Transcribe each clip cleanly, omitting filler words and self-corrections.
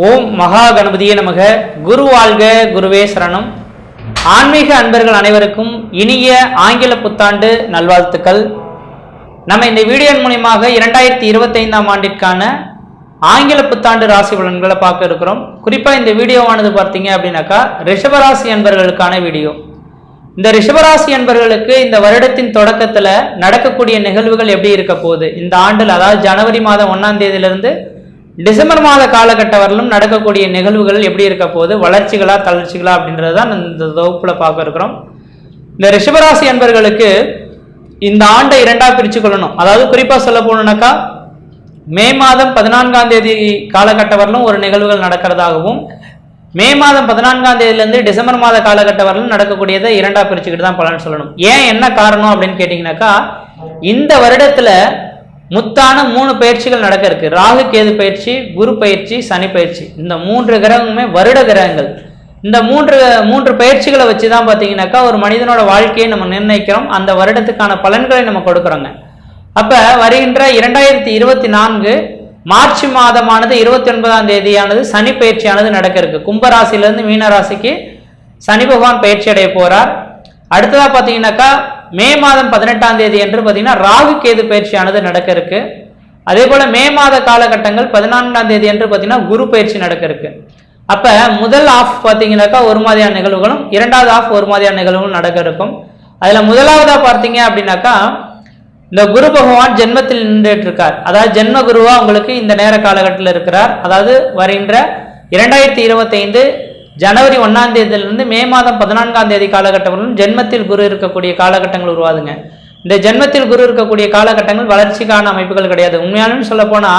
ஓம் மகா கணபதியே நமக. குரு வாழ்க, குருவே சரணம். ஆன்மீக அன்பர்கள் அனைவருக்கும் இனிய ஆங்கில புத்தாண்டு நல்வாழ்த்துக்கள். நம்ம இந்த வீடியோ மூலமாக 2025ஆம் ஆண்டிற்கான ஆங்கில புத்தாண்டு ராசி பலன்களை பார்க்க இருக்கிறோம். குறிப்பாக இந்த வீடியோவானது பார்த்தீங்க அப்படின்னாக்கா ரிஷபராசி அன்பர்களுக்கான வீடியோ. இந்த ரிஷபராசி அன்பர்களுக்கு இந்த வருடத்தின் தொடக்கத்தில் நடக்கக்கூடிய நிகழ்வுகள் எப்படி இருக்க போகுது, இந்த ஆண்டில் அதாவது ஜனவரி மாதம் 1ஆம் தேதியிலிருந்து டிசம்பர் மாத காலகட்டம் வரலும் நடக்கக்கூடிய நிகழ்வுகள் எப்படி இருக்க போகுது, வளர்ச்சிகளா தளர்ச்சிகளா அப்படின்றது தான் இந்த தொகுப்புல பார்க்க இருக்கிறோம். இந்த ரிஷபராசி அன்பர்களுக்கு இந்த ஆண்டை இரண்டா பிரிச்சு கொள்ளணும். அதாவது குறிப்பா சொல்ல போனோம்னாக்கா மே மாதம் 14ஆம் தேதி காலகட்டம் வரலும் ஒரு நிகழ்வுகள் நடக்கிறதாகவும், மே மாதம் 14ஆம் தேதியிலிருந்து டிசம்பர் மாத காலகட்டம் வரலும் நடக்கக்கூடியதை இரண்டா பிரிச்சுக்கிட்டு தான் பலன் சொல்லணும். ஏன் என்ன காரணம் அப்படின்னு கேட்டீங்கன்னாக்கா இந்த வருடத்துல முத்தான 3 பயிற்சிகள் நடக்க இருக்கு. ராகு கேது பயிற்சி, குரு பயிற்சி, சனி பயிற்சி. இந்த 3 கிரகங்களுமே வருட கிரகங்கள். இந்த மூன்று பயிற்சிகளை வச்சு தான் பார்த்தீங்கன்னாக்கா ஒரு மனிதனோட வாழ்க்கையை நம்ம நிர்ணயிக்கிறோம், அந்த வருடத்துக்கான பலன்களை நம்ம கொடுக்குறோங்க. அப்ப வருகின்ற 2024 மார்ச் மாதமானது 29ஆம் தேதியானது சனி பயிற்சியானது நடக்க இருக்கு. கும்பராசிலிருந்து மீனராசிக்கு சனி பகவான் பயிற்சி அடைய போறார். அடுத்ததா பார்த்தீங்கன்னாக்கா மே மாதம் 18ஆம் தேதி என்று பார்த்தீங்கன்னா ராகு கேது பயிற்சியானது நடக்க இருக்கு. அதே போல மே மாத காலகட்டங்கள் 14ஆம் தேதி என்று பார்த்தீங்கன்னா குரு பயிற்சி நடக்க இருக்கு. அப்ப முதல் ஆஃப் பார்த்தீங்கன்னாக்கா ஒரு மாதிரியான நிகழ்வுகளும், இரண்டாவது ஆஃப் ஒரு மாதிரியான நிகழ்வுகளும் நடக்க இருக்கும். அதுல முதலாவதா பார்த்தீங்க அப்படின்னாக்கா இந்த குரு பகவான் ஜென்மத்தில் நின்றுட்டு இருக்கார். அதாவது ஜென்ம குருவா உங்களுக்கு இந்த நேர காலகட்டத்தில் இருக்கிறார். அதாவது வருகின்ற 2025 ஜனவரி 1ஆம் தேதியிலிருந்து மே மாதம் 14ஆம் தேதி காலகட்டங்களும் ஜென்மத்தில் குரு இருக்கக்கூடிய காலகட்டங்கள் உருவாதுங்க. இந்த ஜென்மத்தில் குரு இருக்கக்கூடிய காலகட்டங்கள் வளர்ச்சிக்கான அமைப்புகள் கிடையாது. உண்மையாலும் சொல்ல போனா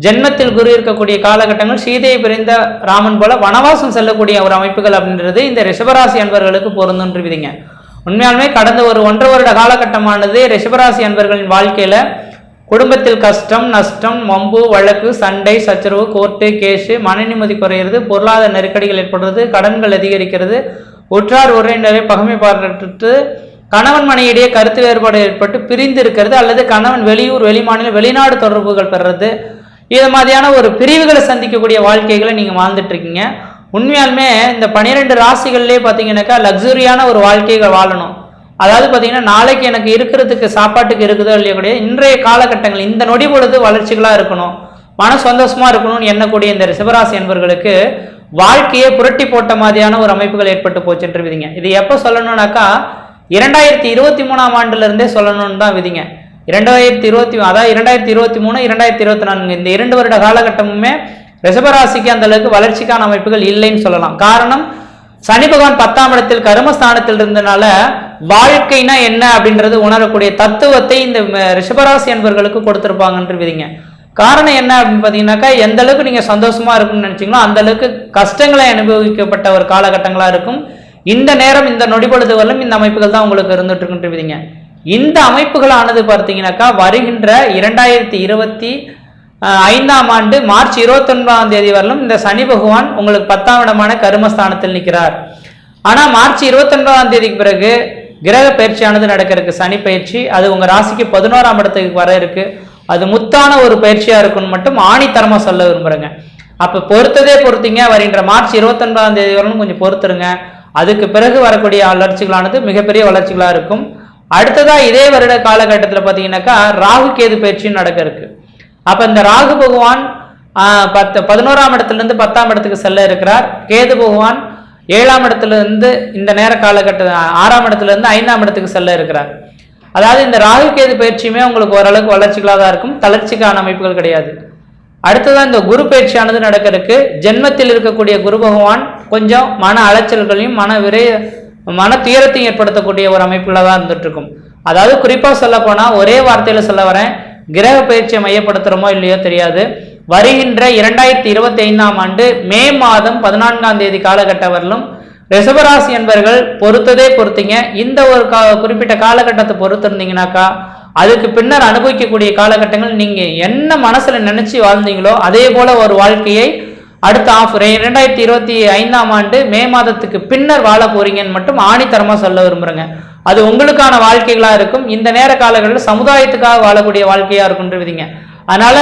ஜென்மத்தில் குரு இருக்கக்கூடிய காலகட்டங்கள் சீதையை பிரிந்த ராமன் போல வனவாசம் செல்லக்கூடிய ஒரு அமைப்புகள் அப்படின்றது இந்த ரிஷபராசி அன்பர்களுக்கு பொருந்துன்று விதிங்க. உண்மையாலுமே கடந்த ஒரு 1.5 வருட காலகட்டமானது ரிஷபராசி அன்பர்களின் வாழ்க்கையில குடும்பத்தில் கஷ்டம், நஷ்டம், வம்பு, வழக்கு, சண்டை, சச்சரவு, கோர்ட்டு கேஸு, மன நிம்மதி குறையிறது, பொருளாதார நெருக்கடிகள் ஏற்படுறது, கடன்கள் அதிகரிக்கிறது, உற்றார் உறவினரை பகமை பாராட்டு, கணவன் மனையிடையே கருத்து வேறுபாடு ஏற்பட்டு பிரிந்து இருக்கிறது, அல்லது கணவன் வெளியூர், வெளிமாநில, வெளிநாடு தொடர்புகள் பெறுறது, இது மாதிரியான ஒரு பிரிவுகளை சந்திக்கக்கூடிய வாழ்க்கைகளை நீங்க வாழ்ந்துட்டு இருக்கீங்க. உண்மையாலுமே இந்த 12 ராசிகள்லேயே பார்த்தீங்கன்னாக்கா லக்ஸுரியான ஒரு வாழ்க்கையை வாழணும். அதாவது பார்த்தீங்கன்னா நாளைக்கு எனக்கு இருக்கிறதுக்கு சாப்பாட்டுக்கு இருக்குதோ இல்லையோ கூட இன்றைய காலகட்டங்கள் இந்த நொடி பொழுது வளர்ச்சிகளாக இருக்கணும், மன சந்தோஷமா இருக்கணும்னு எண்ணக்கூடிய இந்த ரிஷபராசி என்பவர்களுக்கு வாழ்க்கையை புரட்டி போட்ட மாதிரியான ஒரு அமைப்புகள் ஏற்பட்டு போச்சுன்ற விதிங்க. இது எப்போ சொல்லணும்னாக்கா 2023ஆம் ஆண்டுல இருந்தே சொல்லணும்னு தான் விதிங்க. 2023 அதாவது 2023 2024 இந்த 2 வருட காலகட்டமுமே ரிஷபராசிக்கு அந்த அளவுக்கு வளர்ச்சிக்கான அமைப்புகள் இல்லைன்னு சொல்லலாம். காரணம் சனி பகவான் 10ஆம் இடத்தில் கர்மஸ்தானத்தில் இருந்தனால வாழ்க்கைனா என்ன அப்படின்றது உணரக்கூடிய தத்துவத்தை இந்த ரிஷபராசி என்பவர்களுக்கு கொடுத்திருப்பாங்கன்ற விதிங்க. காரணம் என்ன அப்படின்னு பார்த்தீங்கன்னாக்கா எந்த அளவுக்கு நீங்க சந்தோஷமா இருக்கும்னு நினைச்சீங்களோ அந்த அளவுக்கு கஷ்டங்களை அனுபவிக்கப்பட்ட ஒரு காலகட்டங்களா இருக்கும். இந்த நேரம் இந்த நொடிபொழுது வரலும் இந்த அமைப்புகள் தான் உங்களுக்கு இருந்துட்டு இருக்குன்ற விதிங்க. இந்த அமைப்புகளானது பார்த்தீங்கன்னாக்கா வருகின்ற 2025ஆம் ஆண்டு மார்ச் 29ஆம் தேதி வரலும் இந்த சனி பகவான் உங்களுக்கு 10ஆம் இடமான கர்மஸ்தானத்தில் நிற்கிறார். ஆனா மார்ச் 29ஆம் தேதிக்கு பிறகு கிரக பயிற்சியானது நடக்க இருக்கு, சனி பயிற்சி. அது உங்க ராசிக்கு 11ஆம் இடத்துக்கு வர இருக்கு. அது முத்தான ஒரு பயிற்சியா இருக்குன்னு மட்டும் ஆணித்தரமா சொல்ல விரும்புறேங்க. அப்ப பொறுத்ததே பொறுத்தீங்க, வருகின்ற மார்ச் 29ஆம் தேதி வரலும் கொஞ்சம் பொறுத்துருங்க. அதுக்கு பிறகு வரக்கூடிய வளர்ச்சிகளானது மிகப்பெரிய வளர்ச்சிகளா இருக்கும். அடுத்ததா இதே வருட காலகட்டத்தில் பார்த்தீங்கன்னாக்கா ராகு கேது பயிற்சியும் நடக்க இருக்கு. அப்ப இந்த ராகு பகவான் 11ஆம் இடத்திலிருந்து 10ஆம் இடத்துக்கு செல்ல இருக்கிறார். கேது பகவான் 7ஆம் இடத்திலிருந்து இந்த நேர காலகட்ட 6ஆம் இடத்திலிருந்து 5ஆம் இடத்துக்கு செல்ல இருக்கிறார். அதாவது இந்த ராகு கேது பயிற்சியுமே உங்களுக்கு ஓரளவுக்கு வளர்ச்சிகளாக தான் இருக்கும், தளர்ச்சிக்கான அமைப்புகள் கிடையாது. அடுத்ததான் இந்த குரு பயிற்சியானது நடக்க இருக்கு. ஜென்மத்தில் இருக்கக்கூடிய குரு பகவான் கொஞ்சம் மன அலைச்சல்களையும் மன துயரத்தையும் ஏற்படுத்தக்கூடிய ஒரு அமைப்புல தான் இருந்துட்டு இருக்கும். அதாவது குறிப்பா சொல்ல போனா ஒரே வார்த்தையில சொல்ல வரேன், கிரக பயிற்சியை மையப்படுத்துறோமோ இல்லையோ தெரியாது, வருகின்ற 2025ஆம் ஆண்டு மே மாதம் 14ஆம் தேதி காலகட்டம் வரலும் ரிஷபராசி என்பவர்கள் பொறுத்ததே பொறுத்தீங்க. இந்த ஒரு குறிப்பிட்ட காலகட்டத்தை பொறுத்து இருந்தீங்கன்னாக்கா அதுக்கு பின்னர் அனுபவிக்கக்கூடிய காலகட்டங்கள் நீங்க என்ன மனசுல நினைச்சு வாழ்ந்தீங்களோ அதே போல ஒரு வாழ்க்கையை அடுத்த 2025ஆம் ஆண்டு மே மாதத்துக்கு பின்னர் வாழ போறீங்கன்னு மட்டும் ஆணித்தரமா சொல்ல விரும்புறேங்க. அது உங்களுக்கான வாழ்க்கைகளா இருக்கும். இந்த நேர காலங்களில் சமுதாயத்துக்காக வாழக்கூடிய வாழ்க்கையா இருக்கும்ன்றீங்க. அதனால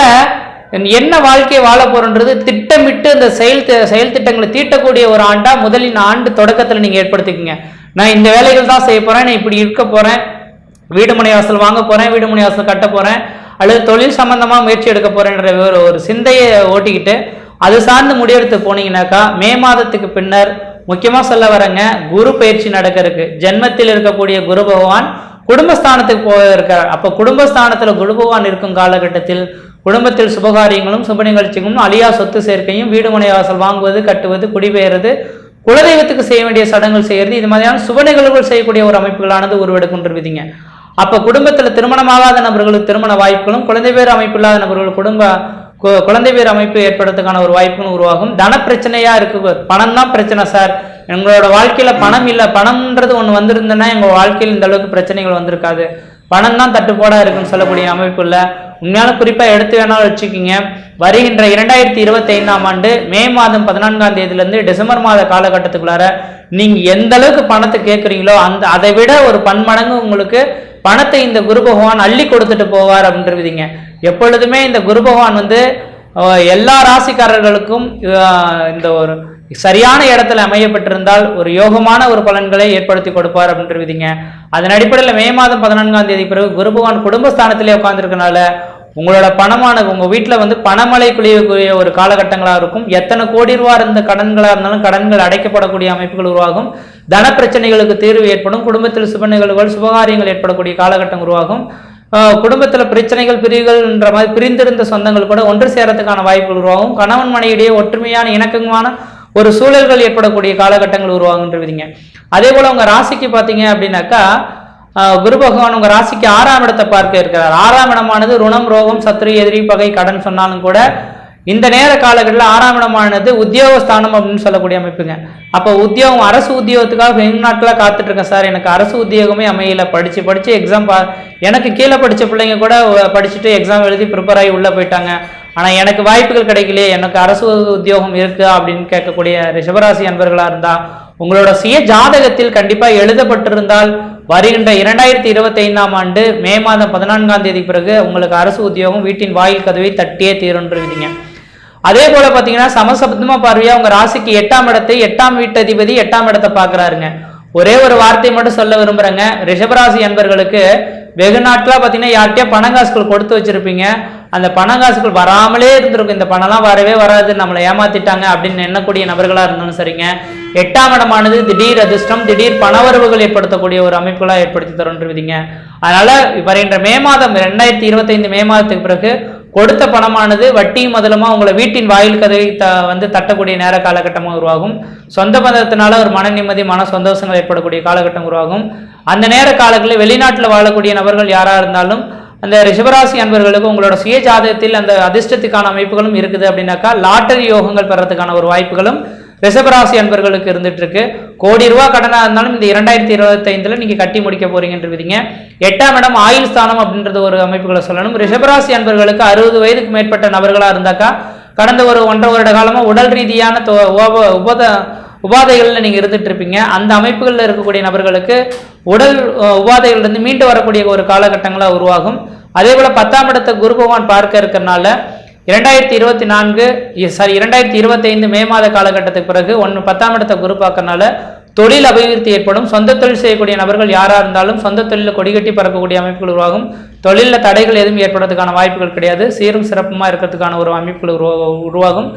என்ன வாழ்க்கையை வாழ போறன்றது திட்டமிட்டு அந்த செயல் திட்டங்களை தீட்டக்கூடிய ஒரு ஆண்டா முதலின் ஆண்டு தொடக்கத்தில் நீங்க ஏற்படுத்திக்கங்க. நான் இந்த வேலைகள் தான் செய்ய போறேன், நான் இப்படி இருக்க போறேன், வீடு மனை வாசல் வாங்க போறேன், வீடு மனை வாசல் கட்ட போறேன், அல்லது தொழில் சம்பந்தமா முயற்சி எடுக்க போறேன்ற ஒரு சிந்தையை ஓட்டிக்கிட்டு அது சார்ந்து முடிவெடுத்து போனீங்கன்னாக்கா மே மாதத்துக்கு பின்னர் முக்கியமா சொல்ல வரங்க, குரு பயிற்சி நடக்க இருக்கு. ஜென்மத்தில் இருக்கக்கூடிய குரு பகவான் குடும்பஸ்தானத்துக்கு போக இருக்கார். அப்ப குடும்பஸ்தானத்துல குரு பகவான் இருக்கும் காலகட்டத்தில் குடும்பத்தில் சுபகாரியங்களும் சுப நிகழ்ச்சிகளும் அழியா சொத்து சேர்க்கையும் வீடு மனை வாசல் வாங்குவது, கட்டுவது, குடிபெயர்றது, குலதெய்வத்துக்கு செய்ய வேண்டிய சடங்குகள் செய்யறது, இது மாதிரியான சுப நிகழ்வுகள் செய்யக்கூடிய ஒரு அமைப்புகளானது உருவெடுக்கின்றிருப்பீங்க. அப்ப குடும்பத்துல திருமணமாகாத நபர்களுக்கு திருமண வாய்ப்புகளும், குழந்தை பேர் அமைப்பு இல்லாத நபர்கள் குழந்தை பேர் அமைப்பு ஏற்படுறதுக்கான ஒரு வாய்ப்புகளும் உருவாகும். தன பிரச்சனையா இருக்கு, பணம் தான் பிரச்சனை சார், எங்களோட வாழ்க்கையில பணம் இல்லை, பணம்ன்றது ஒண்ணு வந்திருந்ததுன்னா எங்க வாழ்க்கையில் இந்த அளவுக்கு பிரச்சனைகள் வந்திருக்காது, பணம் தான் தட்டுப்பாடா இருக்குன்னு சொல்லக்கூடிய அமைப்பு இல்லை. உண்மையான குறிப்பா எடுத்து வேணாலும் வச்சுக்கிங்க. வருகின்ற 2025ஆம் ஆண்டு மே மாதம் 14ஆம் தேதியிலிருந்து டிசம்பர் மாத காலகட்டத்துக்குள்ளார நீங்க எந்த அளவுக்கு பணத்தை கேட்குறீங்களோ அதை விட ஒரு பன்மடங்கு உங்களுக்கு பணத்தை இந்த குரு பகவான் அள்ளி கொடுத்துட்டு போவார் அப்படின்றீங்க. எப்பொழுதுமே இந்த குரு பகவான் எல்லா ராசிக்காரர்களுக்கும் இந்த ஒரு சரியான இடத்துல அமையப்பட்டிருந்தால் ஒரு யோகமான ஒரு பலன்களை ஏற்படுத்தி கொடுப்பார் அப்படின்றீங்க. அதன் அடிப்படையில் மே மாதம் 14ஆம் தேதி பிறகு குரு பகவான் குடும்பஸ்தானத்திலே உட்கார்ந்துருக்கனால உங்களோட பணமானது உங்க வீட்டில் பணமழை குளியக்கூடிய ஒரு காலகட்டங்களாக இருக்கும். எத்தனை கோடி ரூபா இருந்த கடன்களாக இருந்தாலும் கடன்கள் அடைக்கப்படக்கூடிய அமைப்புகள் உருவாகும். தன பிரச்சனைகளுக்கு தீர்வு ஏற்படும். குடும்பத்தில் சுப நிகழ்வுகள் சுபகாரியங்கள் ஏற்படக்கூடிய காலகட்டம் உருவாகும். குடும்பத்துல பிரச்சனைகள் பிரிவுகள்ன்ற மாதிரி பிரிந்திருந்த சொந்தங்கள் கூட ஒன்று சேரத்துக்கான வாய்ப்புகள் உருவாகும். கணவன் மனைவிடையே ஒற்றுமையான இணக்கமான ஒரு சூழல்கள் ஏற்படக்கூடிய காலகட்டங்கள் உருவாகுன்றீங்க. அதே போல உங்க ராசிக்கு பாத்தீங்க அப்படின்னாக்கா குரு பகவான் உங்க ராசிக்கு 6ஆம் இடத்தை பார்க்க இருக்கிறார். 6ஆம் இடமானது ருணம், ரோகம், சத்ரு, எதிரி, பகை, கடன் சொன்னாலும் கூட இந்த நேர காலகட்டத்தில் 6ஆம் இடமானது உத்தியோகஸ்தானம் அப்படின்னு சொல்லக்கூடிய அமைப்புங்க. அப்போ உத்தியோகம், அரசு உத்தியோகத்துக்காக வெளிநாட்டில் காத்துட்டு இருக்கேன் சார், எனக்கு அரசு உத்தியோகமே அமையல, படிச்சு எக்ஸாம் எனக்கு கீழே படிச்ச பிள்ளைங்க கூட படிச்சுட்டு எக்ஸாம் எழுதி ப்ரிப்பேர் ஆகி உள்ள போயிட்டாங்க, ஆனா எனக்கு வாய்ப்புகள் கிடைக்கலையே, எனக்கு அரசு உத்தியோகம் இருக்கு அப்படின்னு கேட்கக்கூடிய ரிஷபராசி அன்பர்களா இருந்தா உங்களோட சுய ஜாதகத்தில் கண்டிப்பா எழுதப்பட்டிருந்தால் வருகின்ற 2025ஆம் ஆண்டு மே மாதம் 14ஆம் தேதி பிறகு உங்களுக்கு அரசு உத்தியோகம் வீட்டின் வாயில் கதவை தட்டியே தீருன்றீங்க. அதே போல பாத்தீங்கன்னா சமசப்தமா பார்வையா உங்க ராசிக்கு 8ஆம் இடத்தை 8ஆம் வீட்டதிபதி 8ஆம் இடத்தை பாக்குறாருங்க. ஒரே ஒரு வார்த்தை மட்டும் சொல்ல விரும்புறேங்க, ரிஷபராசி அன்பர்களுக்கு வெகு நாட்களா பாத்தீங்கன்னா யார்கிட்டயா பணங்காசுகள் கொடுத்து வச்சிருப்பீங்க, அந்த பணங்காசுகள் வராமலே இருந்திருக்கும், இந்த பணம்லாம் வரவே வராது, நம்மளை ஏமாத்திட்டாங்க அப்படின்னு எண்ணக்கூடிய நபர்களா இருந்தாலும் சரிங்க. 8ஆம் இடமானது திடீர் அதிர்ஷ்டம், திடீர் பணவரவுகள் ஏற்படுத்தக்கூடிய ஒரு அமைப்புகளா ஏற்படுத்தி தருன்றீங்க. அதனால வருகின்ற மே மாதம் 2025 மே மாதத்துக்கு பிறகு கொடுத்த பணமானது வட்டி முதலமா உங்களை வீட்டின் வாயில் கதவை தட்டக்கூடிய நேர காலகட்டமாக உருவாகும். சொந்த பந்தத்தினால ஒரு மன நிம்மதி, மன சந்தோஷங்கள் ஏற்படக்கூடிய காலகட்டம் உருவாகும். அந்த நேர காலங்களில் வெளிநாட்டில் வாழக்கூடிய நபர்கள் யாரா இருந்தாலும் அந்த ரிஷபராசி அன்பர்களுக்கு உங்களோட சுய ஜாதகத்தில் அந்த அதிர்ஷ்டத்துக்கான அமைப்புகளும் இருக்குது அப்படின்னாக்கா லாட்டரி யோகங்கள் பெறறதுக்கான ஒரு வாய்ப்புகளும் ரிஷபராசி அன்பர்களுக்கு இருந்துட்டு இருக்கு. கோடி ரூபாய் கடனா இருந்தாலும் இந்த 2025 நீங்க கட்டி முடிக்க போறீங்கன்றீங்க. 8ஆம் இடம் ஆயுள் ஸ்தானம் அப்படின்றது ஒரு அமைப்புகளை சொல்லணும். ரிஷபராசி அன்பர்களுக்கு 60 வயதுக்கு மேற்பட்ட நபர்களா இருந்தாக்கா கடந்த ஒரு 1.5 வருட காலமா உடல் ரீதியான உபாதைகள்ல நீங்க இருந்துட்டு இருப்பீங்க. அந்த அமைப்புகள்ல இருக்கக்கூடிய நபர்களுக்கு உடல் உபாதைகள் இருந்து மீண்டு வரக்கூடிய ஒரு காலகட்டங்களா உருவாகும். அதே போல 10ஆம் இடத்தை குரு பகவான் பார்க்க இருக்கிறனால 2025 மே மாத காலகட்டத்துக்கு பிறகு 10ஆம் இடத்தை குரு பார்க்கறனால தொழில் அபிவிருத்தி ஏற்படும். சொந்த தொழில் செய்யக்கூடிய நபர்கள் யாரா இருந்தாலும் சொந்த தொழில கொடிகட்டி பறக்கக்கூடிய அமைப்புகள் உருவாகும். தொழில தடைகள் எதுவும் ஏற்படுறதுக்கான வாய்ப்புகள் கிடையாது. சீரும் சிறப்புமா இருக்கிறதுக்கான ஒரு அமைப்புகள் உருவாகும்.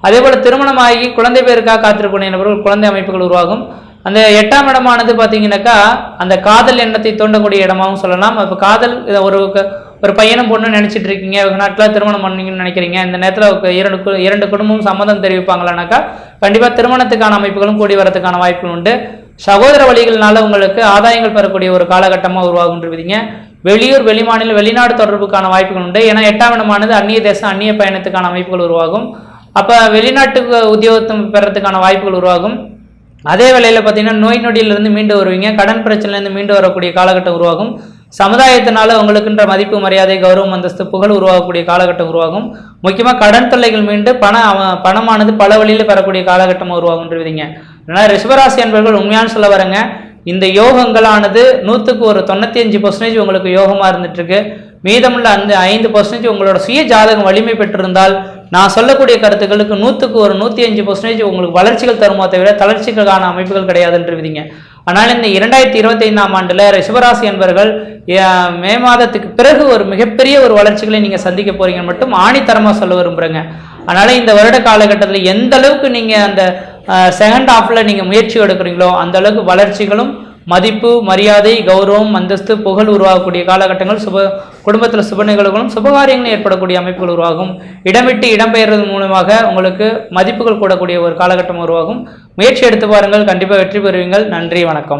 அதே போல திருமணமாகி குழந்தை பேருக்காக காத்திருக்கக்கூடிய நபர்கள் குழந்தை அமைப்புகள் உருவாகும். அந்த 8ஆம் இடமானது பாத்தீங்கன்னாக்கா அந்த காதல் எண்ணத்தை தோண்டக்கூடிய இடமாகவும் சொல்லலாம். இப்போ காதல் ஒரு பையனும் பொண்ணு நினைச்சிட்டு இருக்கீங்க, நாட்டில் திருமணம் பண்ணீங்கன்னு நினைக்கிறீங்க, இந்த நேரத்தில் இரண்டு குடும்பமும் சம்மதம் தெரிவிப்பாங்களானாக்கா கண்டிப்பா திருமணத்துக்கான அமைப்புகளும் கூடி வரதுக்கான வாய்ப்புகள் உண்டு. சகோதர வழிகள்னால உங்களுக்கு ஆதாயங்கள் பெறக்கூடிய ஒரு காலகட்டமா உருவாகுன்றீங்க. வெளியூர், வெளிமாநில, வெளிநாடு தொடர்புக்கான வாய்ப்புகள் உண்டு. ஏன்னா 8ஆம் இடமானது அந்நிய தேசம், அந்நிய பயணத்துக்கான அமைப்புகள் உருவாகும். அப்ப வெளிநாட்டுக்கு உத்தியோகத்தை பெறத்துக்கான வாய்ப்புகள் உருவாகும். அதே வேளையில பார்த்தீங்கன்னா நோய் நொடியிலிருந்து மீண்டு வருவீங்க. கடன் பிரச்சனையிலிருந்து மீண்டு வரக்கூடிய காலகட்டம் உருவாகும். சமுதாயத்தினால உங்களுக்குன்ற மதிப்பு, மரியாதை, கௌரவம், அந்தஸ்து, புகழ் உருவாகக்கூடிய காலகட்டம் உருவாகும். முக்கியமா கடன் தொல்லைகள் மீண்டு பணமானது பல வழியில பெறக்கூடிய காலகட்டம் உருவாகுன்றீங்க. அதனால ரிஷபராசி என்பவர்கள் உண்மையான சொல்ல வரங்க, இந்த யோகங்களானது 100க்கு ஒரு 95% உங்களுக்கு யோகமா இருந்துட்டு இருக்கு. மீதமுள்ள அந்த 5% உங்களோட சுய ஜாதகம் வலிமை பெற்றிருந்தால் நான் சொல்லக்கூடிய கருத்துக்களுக்கு 100க்கு ஒரு 105% உங்களுக்கு வளர்ச்சிகள் தருமா தவிர தளர்ச்சிகளுக்கான அமைப்புகள் கிடையாதுன்றீங்க. ஆனால் இந்த 2025ஆம் ஆண்டில் ரிஷபராசி என்பவர்கள் மே மாதத்துக்கு பிறகு ஒரு மிகப்பெரிய ஒரு வளர்ச்சிகளை நீங்கள் சந்திக்க போறீங்க மட்டும் ஆணித்தரமாக சொல்ல விரும்புகிறேங்க. அதனால இந்த வருட காலகட்டத்தில் எந்த அளவுக்கு நீங்கள் அந்த செகண்ட் ஹாஃப்ல நீங்கள் முயற்சி எடுக்கிறீங்களோ அந்த அளவுக்கு வளர்ச்சிகளும் மதிப்பு மரியாதை கௌரவம் அந்தஸ்து புகழ் உருவாகக்கூடிய காலகட்டங்கள் குடும்பத்தில் சுப நிகழ்வுகளும் சுபகாரியங்களும் ஏற்படக்கூடிய அமைப்புகள் உருவாகும். இடமிட்டு இடம்பெயர்றது மூலமாக உங்களுக்கு மதிப்புகள் கூடக்கூடிய ஒரு காலகட்டம் உருவாகும். முயற்சி எடுத்து பாருங்கள், கண்டிப்பாக வெற்றி பெறுவீங்கள். நன்றி, வணக்கம்.